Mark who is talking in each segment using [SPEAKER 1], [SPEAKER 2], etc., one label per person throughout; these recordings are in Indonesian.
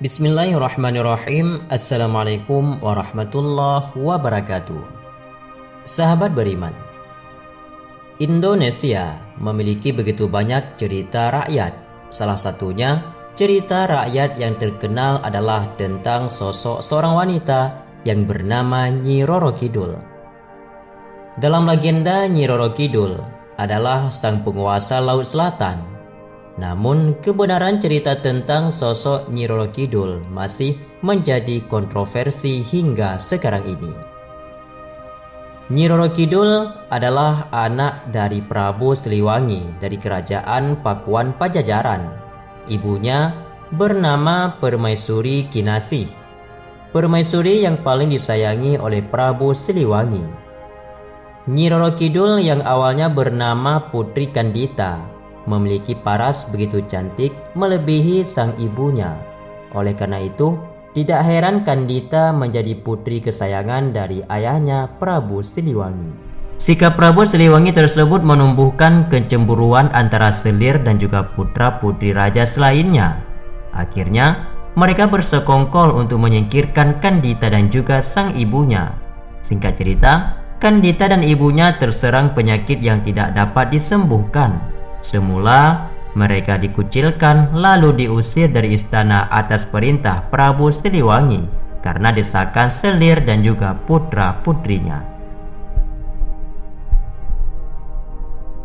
[SPEAKER 1] Bismillahirrahmanirrahim. Assalamualaikum warahmatullahi wabarakatuh. Sahabat beriman, Indonesia memiliki begitu banyak cerita rakyat. Salah satunya cerita rakyat yang terkenal adalah tentang sosok seorang wanita yang bernama Nyi Roro Kidul. Dalam legenda, Nyi Roro Kidul adalah sang penguasa Laut Selatan. Namun, kebenaran cerita tentang sosok Nyi Roro Kidul masih menjadi kontroversi hingga sekarang ini. Nyi Roro Kidul adalah anak dari Prabu Siliwangi dari Kerajaan Pakuan Pajajaran. Ibunya bernama Permaisuri Kinasih, permaisuri yang paling disayangi oleh Prabu Siliwangi. Nyi Roro Kidul yang awalnya bernama Putri Kandita memiliki paras begitu cantik melebihi sang ibunya. Oleh karena itu, tidak heran Kandita menjadi putri kesayangan dari ayahnya Prabu Siliwangi. Sikap Prabu Siliwangi tersebut menumbuhkan kecemburuan antara Selir dan juga putra-putri raja selainnya. Akhirnya, mereka bersekongkol untuk menyingkirkan Kandita dan juga sang ibunya. Singkat cerita, Kandita dan ibunya terserang penyakit yang tidak dapat disembuhkan. Semula mereka dikucilkan lalu diusir dari istana atas perintah Prabu Siliwangi karena desakan Selir dan juga putra-putrinya.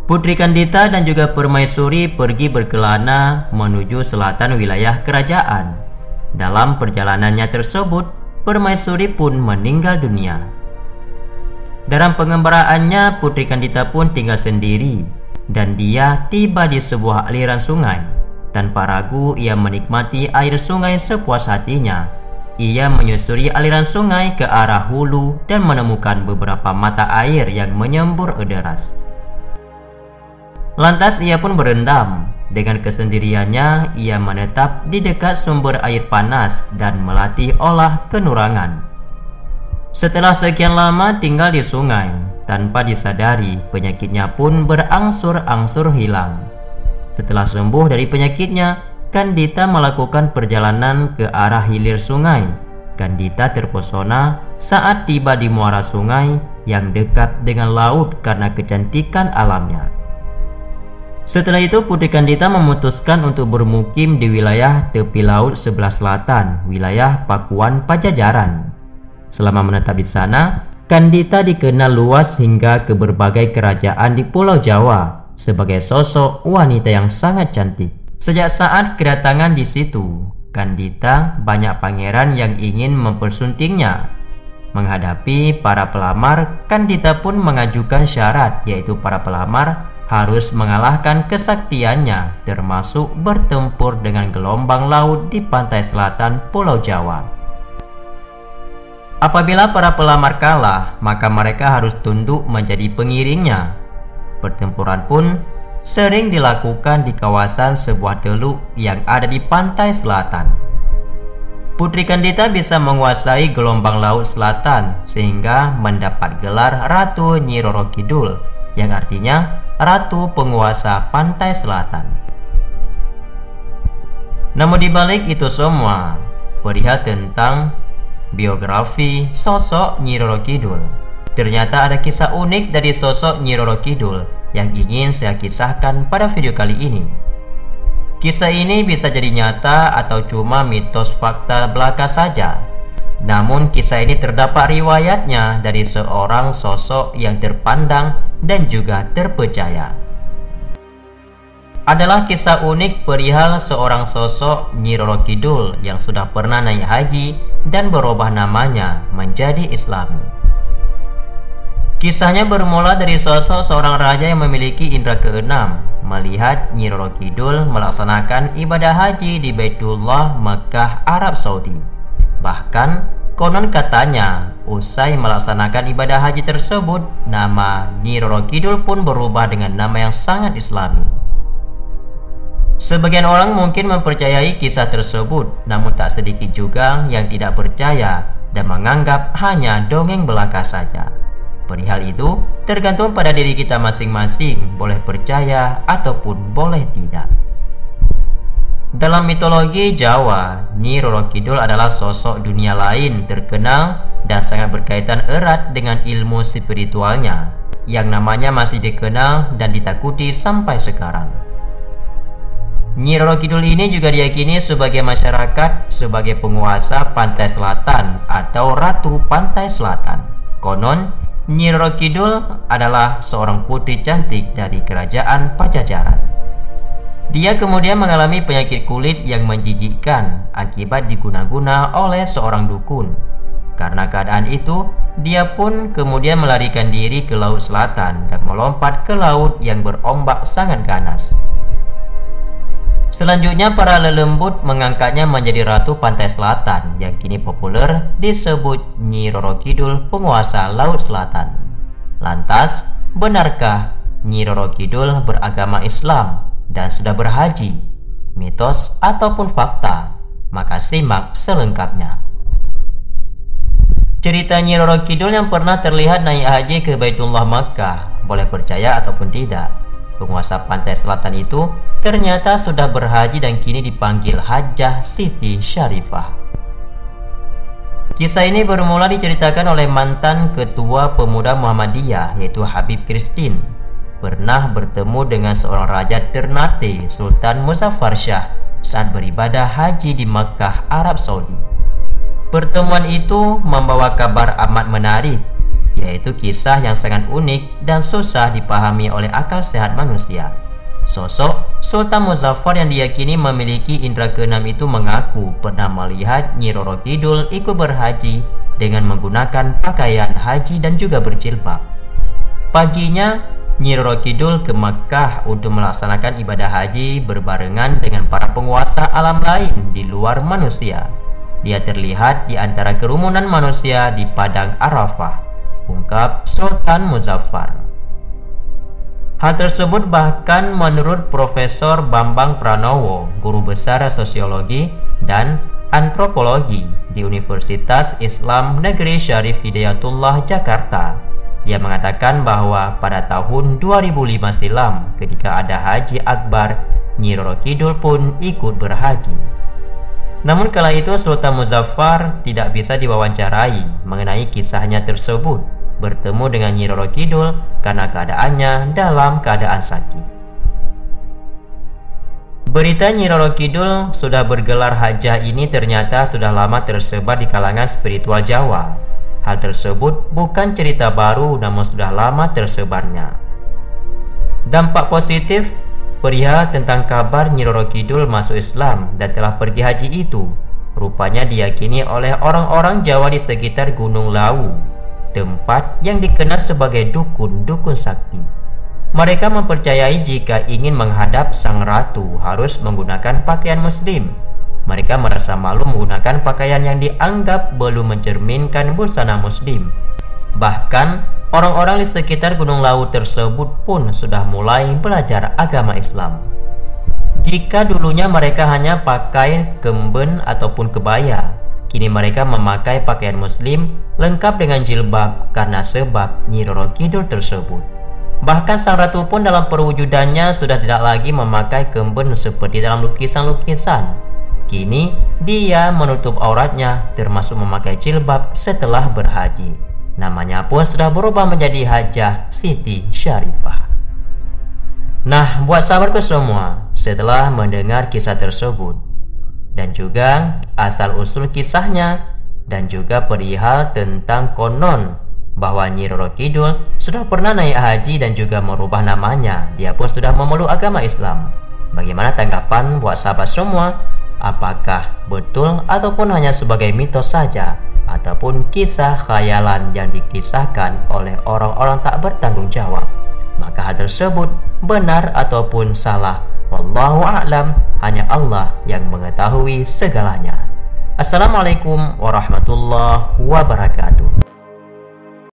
[SPEAKER 1] Putri Kandita dan juga Permaisuri pergi berkelana menuju selatan wilayah kerajaan. Dalam perjalanannya tersebut, Permaisuri pun meninggal dunia. Dalam pengembaraannya, Putri Kandita pun tinggal sendiri. Dan dia tiba di sebuah aliran sungai. Tanpa ragu ia menikmati air sungai sepuas hatinya. Ia menyusuri aliran sungai ke arah hulu dan menemukan beberapa mata air yang menyembur deras. Lantas ia pun berendam. Dengan kesendiriannya ia menetap di dekat sumber air panas dan melatih olah kenurangan. Setelah sekian lama tinggal di sungai, tanpa disadari penyakitnya pun berangsur-angsur hilang. Setelah sembuh dari penyakitnya, Kandita melakukan perjalanan ke arah hilir sungai. Kandita terpesona saat tiba di muara sungai yang dekat dengan laut karena kecantikan alamnya. Setelah itu Putri Kandita memutuskan untuk bermukim di wilayah tepi laut sebelah selatan, wilayah Pakuan Pajajaran. Selama menetap di sana, Kandita dikenal luas hingga ke berbagai kerajaan di Pulau Jawa sebagai sosok wanita yang sangat cantik. Sejak saat kedatangan di situ, Kandita banyak pangeran yang ingin mempersuntingnya. Menghadapi para pelamar, Kandita pun mengajukan syarat, yaitu para pelamar harus mengalahkan kesaktiannya, termasuk bertempur dengan gelombang laut di pantai selatan Pulau Jawa. Apabila para pelamar kalah, maka mereka harus tunduk menjadi pengiringnya. Pertempuran pun sering dilakukan di kawasan sebuah teluk yang ada di pantai selatan. Putri Kandita bisa menguasai gelombang laut selatan sehingga mendapat gelar Ratu Nyi Roro Kidul, yang artinya Ratu Penguasa Pantai Selatan. Namun dibalik itu semua, perihal tentang biografi sosok Nyi Roro Kidul, ternyata ada kisah unik dari sosok Nyi Roro Kidul yang ingin saya kisahkan pada video kali ini. Kisah ini bisa jadi nyata atau cuma mitos fakta belaka saja. Namun kisah ini terdapat riwayatnya dari seorang sosok yang terpandang dan juga terpercaya. Adalah kisah unik perihal seorang sosok Nyi Roro Kidul yang sudah pernah naik haji dan berubah namanya menjadi Islami. Kisahnya bermula dari sosok seorang raja yang memiliki indera keenam melihat Nyi Roro Kidul melaksanakan ibadah haji di Baitullah, Mekah, Arab Saudi. Bahkan konon katanya usai melaksanakan ibadah haji tersebut, nama Nyi Roro Kidul pun berubah dengan nama yang sangat Islami. Sebagian orang mungkin mempercayai kisah tersebut, namun tak sedikit juga yang tidak percaya dan menganggap hanya dongeng belaka saja. Perihal itu tergantung pada diri kita masing-masing, boleh percaya ataupun boleh tidak. Dalam mitologi Jawa, Nyi Roro Kidul adalah sosok dunia lain terkenal dan sangat berkaitan erat dengan ilmu spiritualnya, yang namanya masih dikenal dan ditakuti sampai sekarang. Nyi Roro Kidul ini juga diyakini sebagai masyarakat sebagai penguasa pantai selatan atau Ratu Pantai Selatan. Konon, Nyi Roro Kidul adalah seorang putri cantik dari kerajaan Pajajaran. Dia kemudian mengalami penyakit kulit yang menjijikkan akibat diguna-guna oleh seorang dukun. Karena keadaan itu, dia pun kemudian melarikan diri ke Laut Selatan dan melompat ke laut yang berombak sangat ganas. Selanjutnya para lelembut mengangkatnya menjadi Ratu Pantai Selatan yang kini populer disebut Nyi Roro Kidul, penguasa Laut Selatan. Lantas, benarkah Nyi Roro Kidul beragama Islam dan sudah berhaji? Mitos ataupun fakta? Maka simak selengkapnya. Cerita Nyi Roro Kidul yang pernah terlihat naik haji ke Baitullah Makkah, boleh percaya ataupun tidak, penguasa pantai selatan itu ternyata sudah berhaji dan kini dipanggil Hajjah Siti Syarifah. Kisah ini bermula diceritakan oleh mantan ketua pemuda Muhammadiyah, yaitu Habib Kristin, pernah bertemu dengan seorang raja Ternate, Sultan Muzaffar Shah, saat beribadah haji di Makkah, Arab Saudi. Pertemuan itu membawa kabar amat menarik, yaitu kisah yang sangat unik dan susah dipahami oleh akal sehat manusia. Sosok Sultan Muzaffar yang diyakini memiliki indera keenam itu mengaku pernah melihat Nyi Roro Kidul ikut berhaji dengan menggunakan pakaian haji dan juga berjilbab. Paginya, Nyi Roro Kidul ke Makkah untuk melaksanakan ibadah haji berbarengan dengan para penguasa alam lain di luar manusia. Dia terlihat di antara kerumunan manusia di Padang Arafah, ungkap Sultan Muzaffar. Hal tersebut bahkan menurut Profesor Bambang Pranowo, guru besar sosiologi dan antropologi di Universitas Islam Negeri Syarif Hidayatullah Jakarta. Dia mengatakan bahwa pada tahun 2005 silam ketika ada Haji Akbar, Nyi Roro Kidul pun ikut berhaji. Namun kala itu Sultan Muzaffar tidak bisa diwawancarai mengenai kisahnya tersebut bertemu dengan Nyi Roro Kidul karena keadaannya dalam keadaan sakit. Berita Nyi Roro Kidul sudah bergelar hajah ini ternyata sudah lama tersebar di kalangan spiritual Jawa. Hal tersebut bukan cerita baru namun sudah lama tersebarnya. Dampak positif perihal tentang kabar Nyi Roro Kidul masuk Islam dan telah pergi haji itu rupanya diyakini oleh orang-orang Jawa di sekitar Gunung Lawu, tempat yang dikenal sebagai dukun-dukun sakti. Mereka mempercayai jika ingin menghadap sang ratu harus menggunakan pakaian muslim. Mereka merasa malu menggunakan pakaian yang dianggap belum mencerminkan busana muslim. Bahkan orang-orang di sekitar Gunung Lawu tersebut pun sudah mulai belajar agama Islam. Jika dulunya mereka hanya pakai kemben ataupun kebaya, kini mereka memakai pakaian muslim lengkap dengan jilbab karena sebab Nyi Roro Kidul tersebut. Bahkan sang ratu pun dalam perwujudannya sudah tidak lagi memakai kemben seperti dalam lukisan-lukisan. Kini dia menutup auratnya termasuk memakai jilbab setelah berhaji. Namanya pun sudah berubah menjadi Hajjah Siti Syarifah. Nah, buat sahabatku semua, setelah mendengar kisah tersebut dan juga asal-usul kisahnya dan juga perihal tentang konon bahwa Nyi Roro Kidul sudah pernah naik haji dan juga merubah namanya, dia pun sudah memeluk agama Islam. Bagaimana tanggapan buat sahabat semua? Apakah betul ataupun hanya sebagai mitos saja ataupun kisah khayalan yang dikisahkan oleh orang-orang tak bertanggung jawab? Maka hal tersebut benar ataupun salah, wallahu a'lam, hanya Allah yang mengetahui segalanya. Assalamualaikum warahmatullahi wabarakatuh.